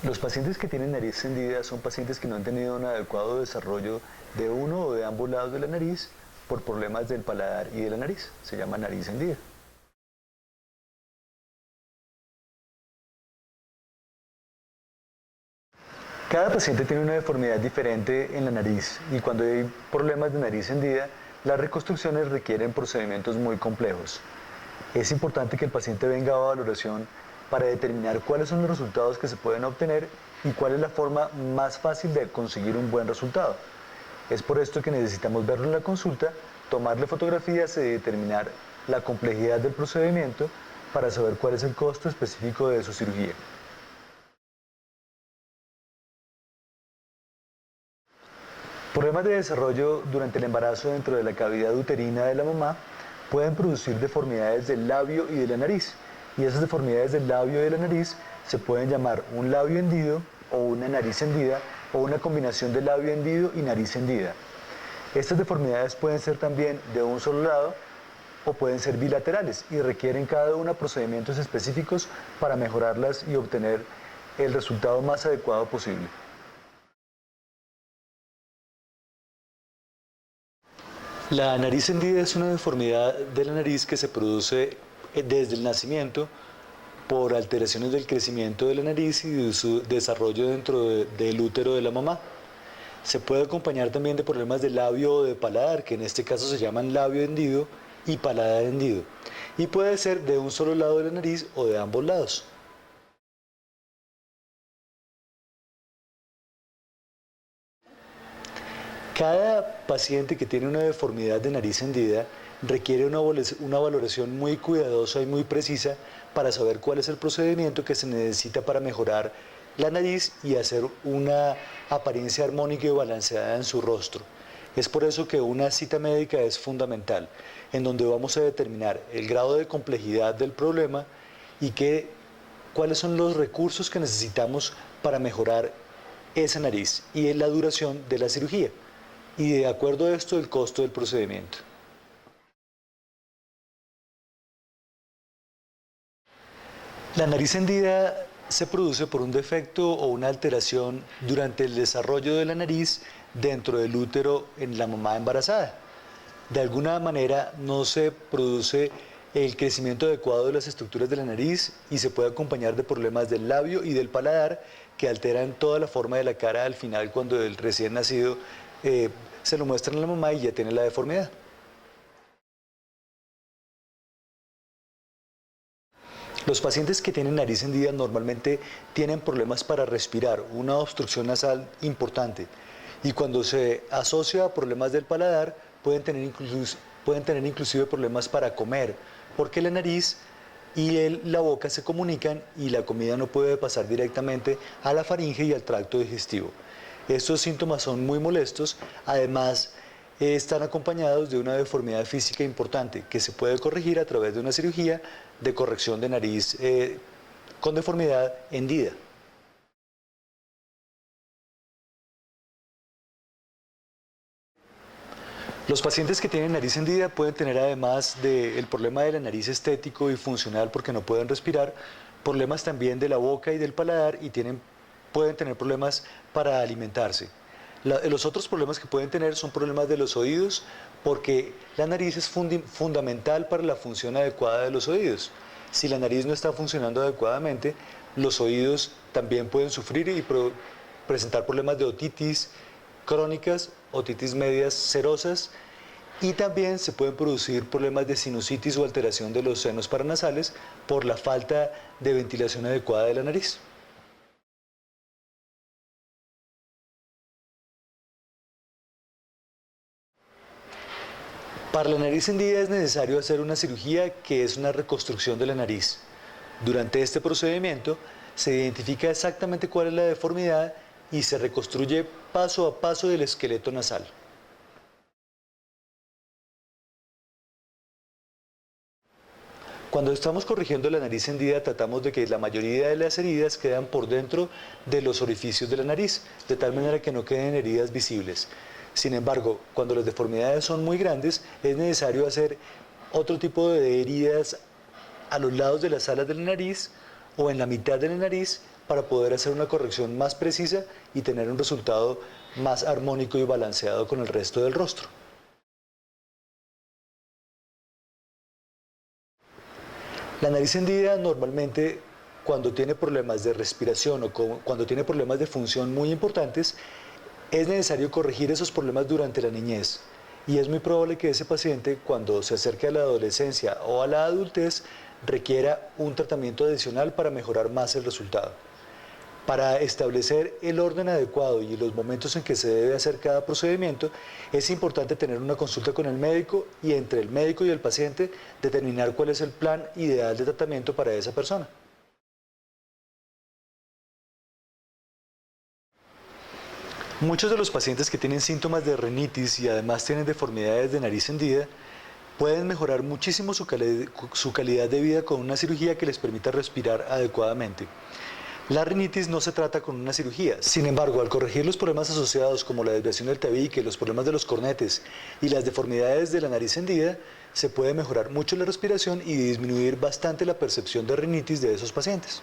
Los pacientes que tienen nariz hendida son pacientes que no han tenido un adecuado desarrollo de uno o de ambos lados de la nariz por problemas del paladar y de la nariz. Se llama nariz hendida. Cada paciente tiene una deformidad diferente en la nariz y cuando hay problemas de nariz hendida, las reconstrucciones requieren procedimientos muy complejos. Es importante que el paciente venga a valoración para determinar cuáles son los resultados que se pueden obtener y cuál es la forma más fácil de conseguir un buen resultado. Es por esto que necesitamos verlo en la consulta, tomarle fotografías y determinar la complejidad del procedimiento para saber cuál es el costo específico de su cirugía. Problemas de desarrollo durante el embarazo dentro de la cavidad uterina de la mamá pueden producir deformidades del labio y de la nariz. Y esas deformidades del labio y de la nariz se pueden llamar un labio hendido o una nariz hendida o una combinación de labio hendido y nariz hendida. Estas deformidades pueden ser también de un solo lado o pueden ser bilaterales y requieren cada una procedimientos específicos para mejorarlas y obtener el resultado más adecuado posible. La nariz hendida es una deformidad de la nariz que se produce desde el nacimiento por alteraciones del crecimiento de la nariz y de su desarrollo del útero de la mamá. Se puede acompañar también de problemas de labio o de paladar, que en este caso se llaman labio hendido y paladar hendido. Y puede ser de un solo lado de la nariz o de ambos lados. Cada paciente que tiene una deformidad de nariz hendida requiere una valoración muy cuidadosa y muy precisa para saber cuál es el procedimiento que se necesita para mejorar la nariz y hacer una apariencia armónica y balanceada en su rostro. Es por eso que una cita médica es fundamental, en donde vamos a determinar el grado de complejidad del problema y cuáles son los recursos que necesitamos para mejorar esa nariz y la duración de la cirugía. Y de acuerdo a esto, el costo del procedimiento. La nariz hendida se produce por un defecto o una alteración durante el desarrollo de la nariz dentro del útero en la mamá embarazada. De alguna manera no se produce el crecimiento adecuado de las estructuras de la nariz y se puede acompañar de problemas del labio y del paladar que alteran toda la forma de la cara al final cuando el recién nacido se lo muestran a la mamá y ya tiene la deformidad. Los pacientes que tienen nariz hendida normalmente tienen problemas para respirar, una obstrucción nasal importante. Y cuando se asocia a problemas del paladar, pueden tener inclusive problemas para comer, porque la nariz y la boca se comunican y la comida no puede pasar directamente a la faringe y al tracto digestivo. Estos síntomas son muy molestos, además están acompañados de una deformidad física importante que se puede corregir a través de una cirugía de corrección de nariz con deformidad hendida. Los pacientes que tienen nariz hendida pueden tener, además del problema de la nariz estético y funcional porque no pueden respirar, problemas también de la boca y del paladar y pueden tener problemas para alimentarse. Los otros problemas que pueden tener son problemas de los oídos porque la nariz es fundamental para la función adecuada de los oídos. Si la nariz no está funcionando adecuadamente, los oídos también pueden sufrir y presentar problemas de otitis crónicas, otitis medias serosas y también se pueden producir problemas de sinusitis o alteración de los senos paranasales por la falta de ventilación adecuada de la nariz. Para la nariz hendida es necesario hacer una cirugía que es una reconstrucción de la nariz. Durante este procedimiento se identifica exactamente cuál es la deformidad y se reconstruye paso a paso del esqueleto nasal. Cuando estamos corrigiendo la nariz hendida, tratamos de que la mayoría de las heridas quedan por dentro de los orificios de la nariz, de tal manera que no queden heridas visibles. Sin embargo, cuando las deformidades son muy grandes, es necesario hacer otro tipo de heridas a los lados de las alas de la nariz o en la mitad de la nariz para poder hacer una corrección más precisa y tener un resultado más armónico y balanceado con el resto del rostro. La nariz hendida normalmente cuando tiene problemas de respiración o cuando tiene problemas de función muy importantes, es necesario corregir esos problemas durante la niñez. Y es muy probable que ese paciente, cuando se acerque a la adolescencia o a la adultez, requiera un tratamiento adicional para mejorar más el resultado. Para establecer el orden adecuado y los momentos en que se debe hacer cada procedimiento, es importante tener una consulta con el médico y entre el médico y el paciente determinar cuál es el plan ideal de tratamiento para esa persona. Muchos de los pacientes que tienen síntomas de rinitis y además tienen deformidades de nariz hendida pueden mejorar muchísimo su calidad de vida con una cirugía que les permita respirar adecuadamente. La rinitis no se trata con una cirugía. Sin embargo, al corregir los problemas asociados como la desviación del tabique, los problemas de los cornetes y las deformidades de la nariz hendida, se puede mejorar mucho la respiración y disminuir bastante la percepción de rinitis de esos pacientes.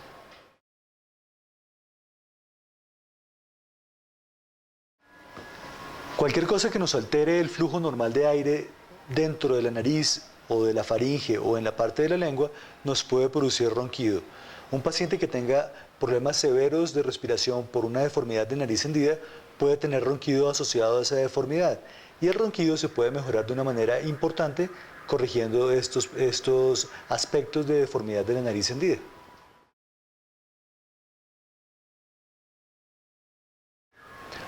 Cualquier cosa que nos altere el flujo normal de aire dentro de la nariz o de la faringe o en la parte de la lengua nos puede producir ronquido. Un paciente que tenga problemas severos de respiración por una deformidad de nariz hendida puede tener ronquido asociado a esa deformidad y el ronquido se puede mejorar de una manera importante corrigiendo estos aspectos de deformidad de la nariz hendida.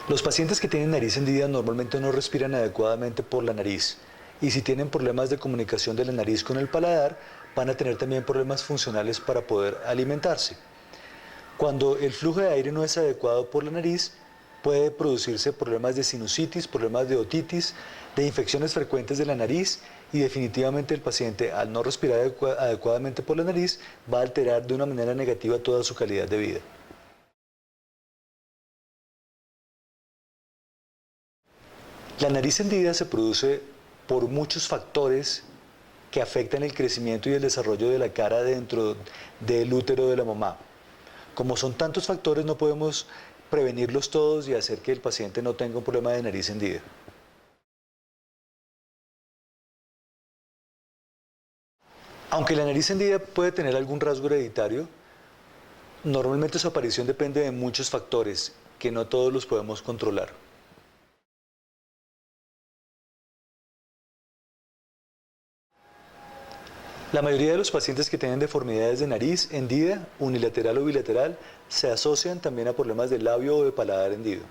Los pacientes que tienen nariz hendida normalmente no respiran adecuadamente por la nariz y si tienen problemas de comunicación de la nariz con el paladar, van a tener también problemas funcionales para poder alimentarse. Cuando el flujo de aire no es adecuado por la nariz, puede producirse problemas de sinusitis, problemas de otitis, de infecciones frecuentes de la nariz y definitivamente el paciente al no respirar adecuadamente por la nariz va a alterar de una manera negativa toda su calidad de vida. La nariz hendida se produce por muchos factores que afectan el crecimiento y el desarrollo de la cara dentro del útero de la mamá. Como son tantos factores, no podemos prevenirlos todos y hacer que el paciente no tenga un problema de nariz hendida. Aunque la nariz hendida puede tener algún rasgo hereditario, normalmente su aparición depende de muchos factores que no todos los podemos controlar. La mayoría de los pacientes que tienen deformidades de nariz hendida, unilateral o bilateral, se asocian también a problemas de labio o de paladar hendido.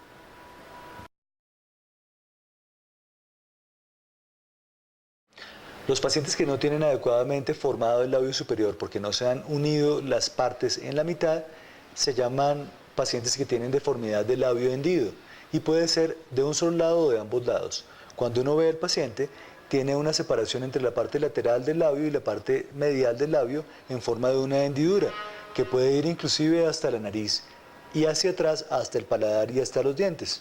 Los pacientes que no tienen adecuadamente formado el labio superior porque no se han unido las partes en la mitad, se llaman pacientes que tienen deformidad del labio hendido y puede ser de un solo lado o de ambos lados. Cuando uno ve al paciente, tiene una separación entre la parte lateral del labio y la parte medial del labio en forma de una hendidura, que puede ir inclusive hasta la nariz y hacia atrás hasta el paladar y hasta los dientes.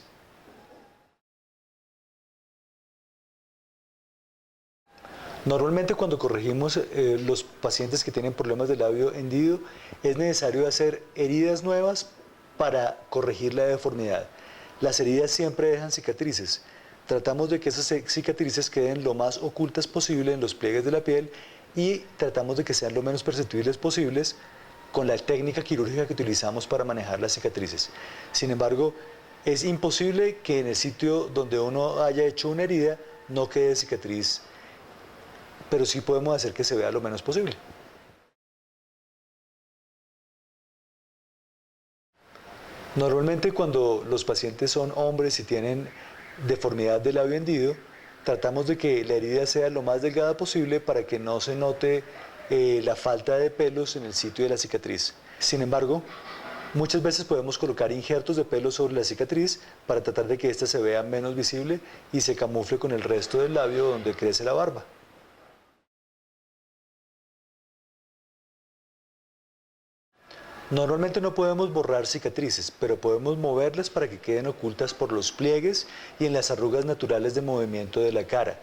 Normalmente cuando corregimos los pacientes que tienen problemas de labio hendido, es necesario hacer heridas nuevas para corregir la deformidad. Las heridas siempre dejan cicatrices. Tratamos de que esas cicatrices queden lo más ocultas posible en los pliegues de la piel y tratamos de que sean lo menos perceptibles posibles con la técnica quirúrgica que utilizamos para manejar las cicatrices. Sin embargo, es imposible que en el sitio donde uno haya hecho una herida no quede cicatriz, pero sí podemos hacer que se vea lo menos posible. Normalmente cuando los pacientes son hombres y tienen deformidad del labio hendido, tratamos de que la herida sea lo más delgada posible para que no se note la falta de pelos en el sitio de la cicatriz. Sin embargo, muchas veces podemos colocar injertos de pelo sobre la cicatriz para tratar de que ésta se vea menos visible y se camufle con el resto del labio donde crece la barba. Normalmente no podemos borrar cicatrices, pero podemos moverlas para que queden ocultas por los pliegues y en las arrugas naturales de movimiento de la cara.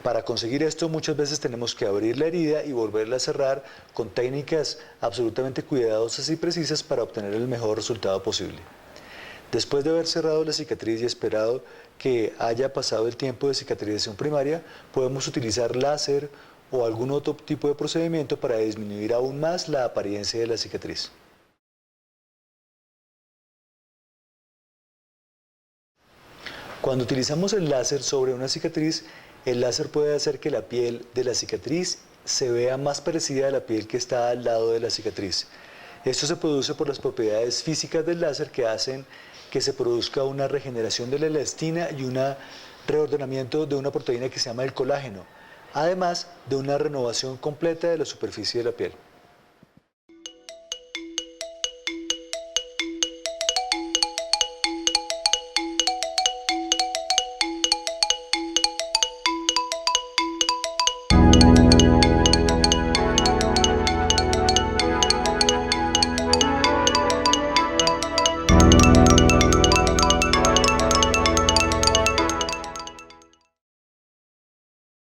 Para conseguir esto muchas veces tenemos que abrir la herida y volverla a cerrar con técnicas absolutamente cuidadosas y precisas para obtener el mejor resultado posible. Después de haber cerrado la cicatriz y esperado que haya pasado el tiempo de cicatrización primaria, podemos utilizar láser o algún otro tipo de procedimiento para disminuir aún más la apariencia de la cicatriz. Cuando utilizamos el láser sobre una cicatriz, el láser puede hacer que la piel de la cicatriz se vea más parecida a la piel que está al lado de la cicatriz. Esto se produce por las propiedades físicas del láser que hacen que se produzca una regeneración de la elastina y un reordenamiento de una proteína que se llama el colágeno, además de una renovación completa de la superficie de la piel.